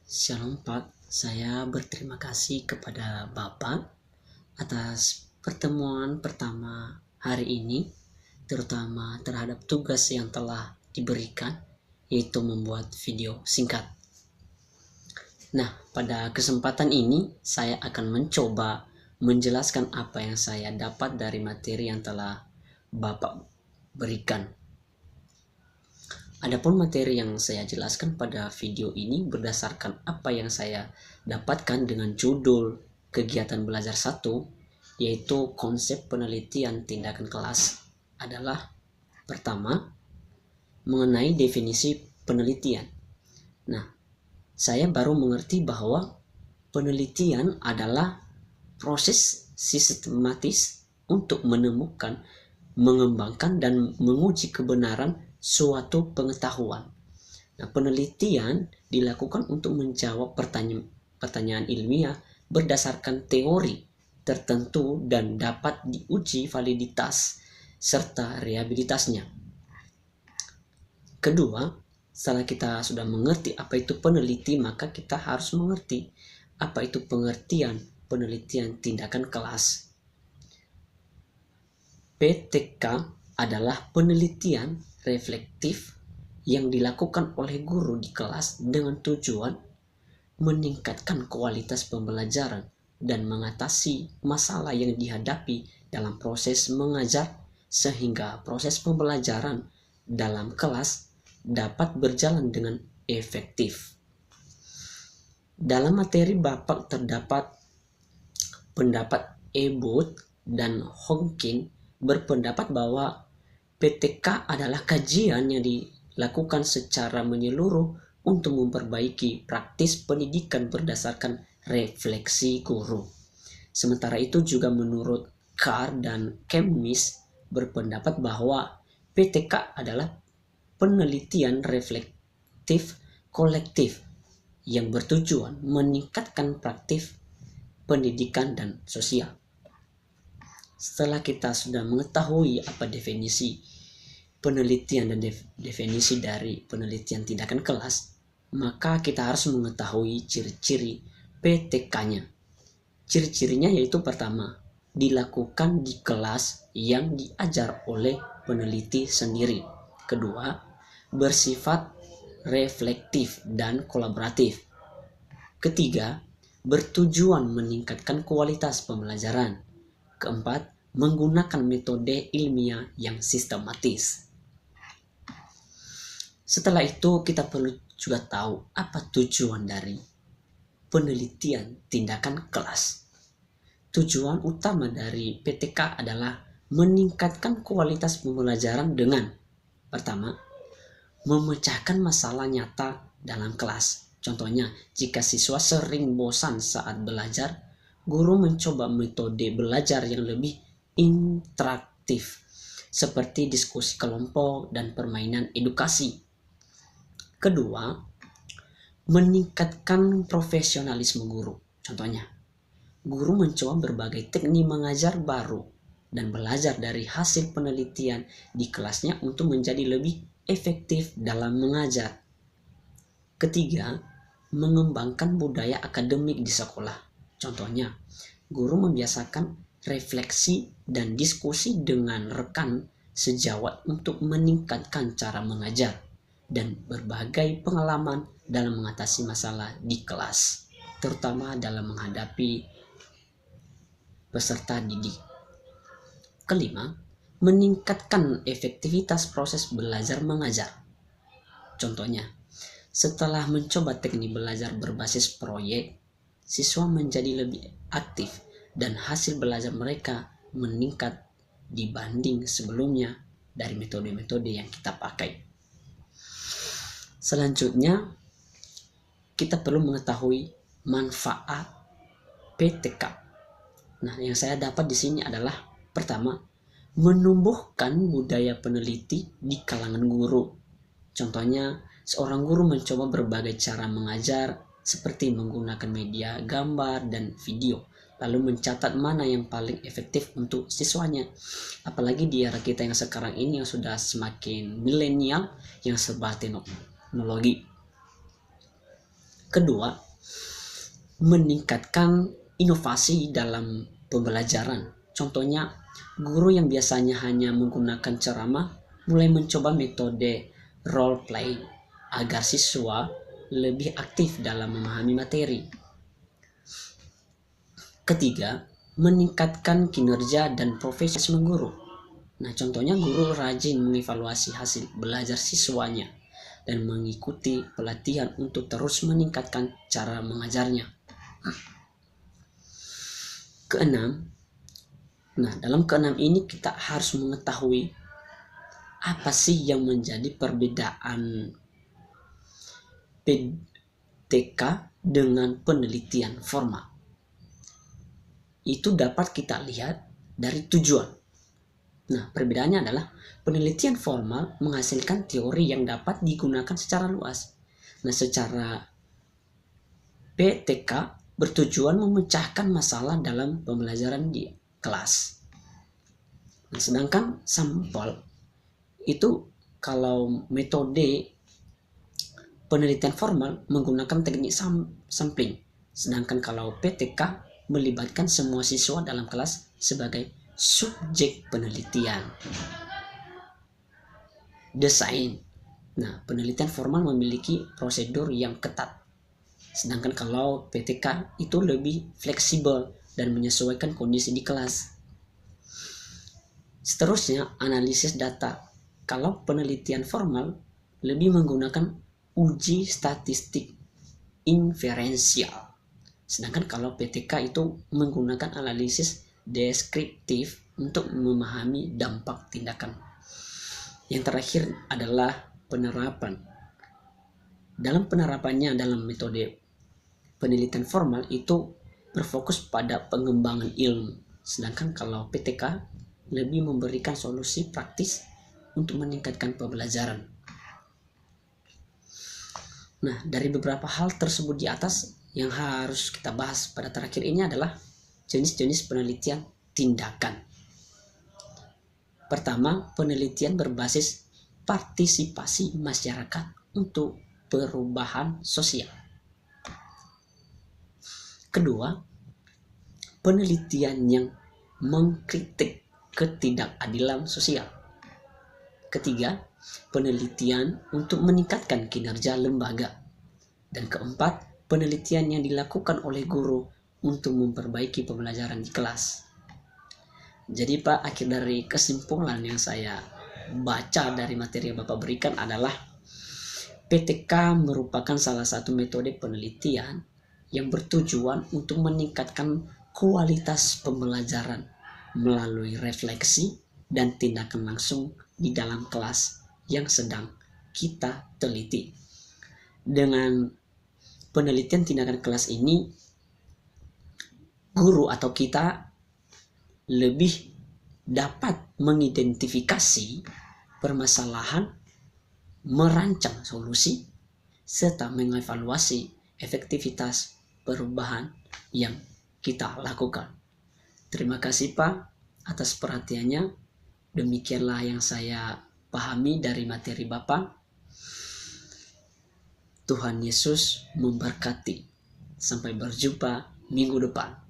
Shalom Pak, saya berterima kasih kepada Bapak atas pertemuan pertama hari ini, terutama terhadap tugas yang telah diberikan, yaitu membuat video singkat. Nah, pada kesempatan ini saya akan mencoba menjelaskan apa yang saya dapat dari materi yang telah Bapak berikan. Adapun materi yang saya jelaskan pada video ini berdasarkan apa yang saya dapatkan dengan judul kegiatan belajar 1, yaitu konsep penelitian tindakan kelas adalah pertama, mengenai definisi penelitian. Nah, saya baru mengerti bahwa penelitian adalah proses sistematis untuk menemukan, mengembangkan, dan menguji kebenaran suatu pengetahuan. Nah, penelitian dilakukan untuk menjawab pertanyaan ilmiah berdasarkan teori tertentu dan dapat diuji validitas serta reliabilitasnya. Kedua, setelah kita sudah mengerti apa itu peneliti, maka kita harus mengerti apa itu pengertian penelitian tindakan kelas. PTK adalah penelitian reflektif yang dilakukan oleh guru di kelas dengan tujuan meningkatkan kualitas pembelajaran dan mengatasi masalah yang dihadapi dalam proses mengajar sehingga proses pembelajaran dalam kelas dapat berjalan dengan efektif. Dalam materi Bapak terdapat pendapat Ebot dan Hongkin berpendapat bahwa PTK adalah kajian yang dilakukan secara menyeluruh untuk memperbaiki praktis pendidikan berdasarkan refleksi guru. Sementara itu juga menurut Carr dan Chemnitz berpendapat bahwa PTK adalah penelitian reflektif kolektif yang bertujuan meningkatkan praktis pendidikan dan sosial. Setelah kita sudah mengetahui apa definisi penelitian dan definisi dari penelitian tindakan kelas, maka kita harus mengetahui ciri-ciri PTK-nya. Ciri-cirinya yaitu pertama, dilakukan di kelas yang diajar oleh peneliti sendiri. Kedua, bersifat reflektif dan kolaboratif. Ketiga, bertujuan meningkatkan kualitas pembelajaran. Keempat, menggunakan metode ilmiah yang sistematis. Setelah itu kita perlu juga tahu apa tujuan dari penelitian tindakan kelas. Tujuan utama dari PTK adalah meningkatkan kualitas pembelajaran dengan pertama, memecahkan masalah nyata dalam kelas. Contohnya, jika siswa sering bosan saat belajar, guru mencoba metode belajar yang lebih interaktif, seperti diskusi kelompok dan permainan edukasi. Kedua, meningkatkan profesionalisme guru. Contohnya, guru mencoba berbagai teknik mengajar baru dan belajar dari hasil penelitian di kelasnya untuk menjadi lebih efektif dalam mengajar. Ketiga, mengembangkan budaya akademik di sekolah. Contohnya, guru membiasakan refleksi dan diskusi dengan rekan sejawat untuk meningkatkan cara mengajar dan berbagai pengalaman dalam mengatasi masalah di kelas, terutama dalam menghadapi peserta didik. Kelima, meningkatkan efektivitas proses belajar mengajar. Contohnya, setelah mencoba teknik belajar berbasis proyek, siswa menjadi lebih aktif dan hasil belajar mereka meningkat dibanding sebelumnya dari metode-metode yang kita pakai. Selanjutnya, kita perlu mengetahui manfaat PTK. Nah, yang saya dapat di sini adalah pertama, menumbuhkan budaya peneliti di kalangan guru. Contohnya, seorang guru mencoba berbagai cara mengajar seperti menggunakan media gambar dan video, lalu mencatat mana yang paling efektif untuk siswanya. Apalagi di era kita yang sekarang ini yang sudah semakin milenial, yang serba teknologi. Kedua, meningkatkan inovasi dalam pembelajaran. Contohnya, guru yang biasanya hanya menggunakan ceramah mulai mencoba metode role play agar siswa lebih aktif dalam memahami materi. Ketiga, meningkatkan kinerja dan profesionalisme guru. Nah, contohnya guru rajin mengevaluasi hasil belajar siswanya dan mengikuti pelatihan untuk terus meningkatkan cara mengajarnya. Keenam, dalam keenam ini kita harus mengetahui apa sih yang menjadi perbedaan PTK dengan penelitian formal. Itu dapat kita lihat dari tujuan. Nah, perbedaannya adalah penelitian formal menghasilkan teori yang dapat digunakan secara luas. Nah, secara PTK bertujuan memecahkan masalah dalam pembelajaran di kelas. Nah, sedangkan sampel itu kalau metode penelitian formal menggunakan teknik sampling. Sedangkan kalau PTK melibatkan semua siswa dalam kelas sebagai subjek penelitian. Desain. Nah, penelitian formal memiliki prosedur yang ketat. Sedangkan kalau PTK itu lebih fleksibel dan menyesuaikan kondisi di kelas. Seterusnya, analisis data. Kalau penelitian formal lebih menggunakan uji statistik inferensial. Sedangkan kalau PTK itu menggunakan analisis deskriptif untuk memahami dampak tindakan. Yang terakhir adalah penerapan. Dalam penerapannya dalam metode penelitian formal itu berfokus pada pengembangan ilmu. Sedangkan kalau PTK lebih memberikan solusi praktis untuk meningkatkan pembelajaran. Nah, dari beberapa hal tersebut di atas, yang harus kita bahas pada terakhir ini adalah jenis-jenis penelitian tindakan. Pertama, penelitian berbasis partisipasi masyarakat untuk perubahan sosial. Kedua, penelitian yang mengkritik ketidakadilan sosial. Ketiga, penelitian untuk meningkatkan kinerja lembaga. Dan keempat, penelitian yang dilakukan oleh guru untuk memperbaiki pembelajaran di kelas. Jadi Pak, akhir dari kesimpulan yang saya baca dari materi yang Bapak berikan adalah PTK merupakan salah satu metode penelitian yang bertujuan untuk meningkatkan kualitas pembelajaran melalui refleksi dan tindakan langsung di dalam kelas yang sedang kita teliti. Dengan penelitian tindakan kelas ini, guru atau kita lebih dapat mengidentifikasi permasalahan, merancang solusi, serta mengevaluasi efektivitas perubahan yang kita lakukan. Terima kasih Pak atas perhatiannya. Demikianlah yang saya pahami dari materi Bapak. Tuhan Yesus memberkati. Sampai berjumpa minggu depan.